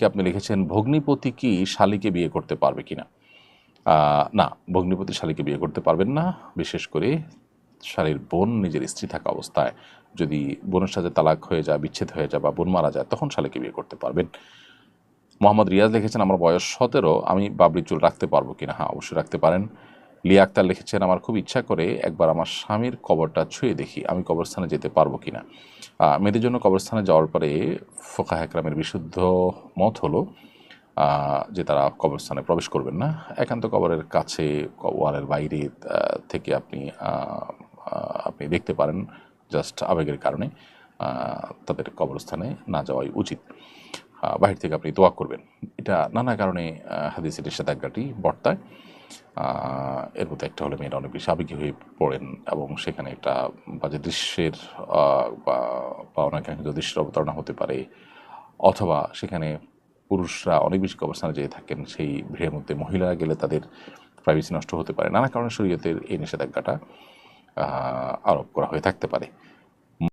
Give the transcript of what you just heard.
থেকে আপনি লিখেছেন, ভগ্নিপতি কি শালীকে বিয়ে করতে পারবে কিনা? না, ভগ্নিপতি শালীকে বিয়ে করতে পারবেন না। বিশেষ করে শালীর বোন নিজের স্ত্রী থাকা অবস্থায় যদি বোনের সাথে তালাক হয়ে যায়, বিচ্ছেদ হয়ে যায় বা বোন মারা যায়, তখন শালীকে বিয়ে করতে পারবেন। মোহাম্মদ রিয়াজ লিখেছেন, আমার বয়স 17, আমি বাবরি চুল রাখতে পারবো কিনা? হ্যাঁ, অবশ্যই রাখতে পারেন। লিয়া আক্তার লিখেছেন, আমার খুব ইচ্ছা করে একবার আমার স্বামীর কবরটা ছুঁয়ে দেখি, আমি কবরস্থানে যেতে পারবো কিনা? মেয়েদের জন্য কবরস্থানে যাওয়ার পরে ফোকাহে কেরামের বিশুদ্ধ মত হলো যে তারা কবরস্থানে প্রবেশ করবেন না। একান্ত কবরের কাছে, ওয়ালের বাইরে থেকে আপনি আপনি দেখতে পারেন, জাস্ট আবেগের কারণে তাদের কবরস্থানে না যাওয়াই উচিত। বাহির থেকে আপনি দোয়া করবেন। এটা নানা কারণে হাদিসের নিষেধাজ্ঞাটি বর্তায়। এর মধ্যে একটা হলো মেয়েরা অনেক বেশি আবেগী হয়ে পড়েন এবং সেখানে একটা বাজে দৃশ্যের বা অনাকাঙ্ক্ষিত দৃশ্যের অবতারণা হতে পারে, অথবা সেখানে পুরুষরা অনেক বেশি কবরস্থানে যেয়ে থাকেন, সেই ভিড়ের মধ্যে মহিলারা গেলে তাদের প্রাইভেসি নষ্ট হতে পারে। নানা কারণে শরীয়তের এই নিষেধাজ্ঞাটা আরোপ করা হয়ে থাকতে পারে।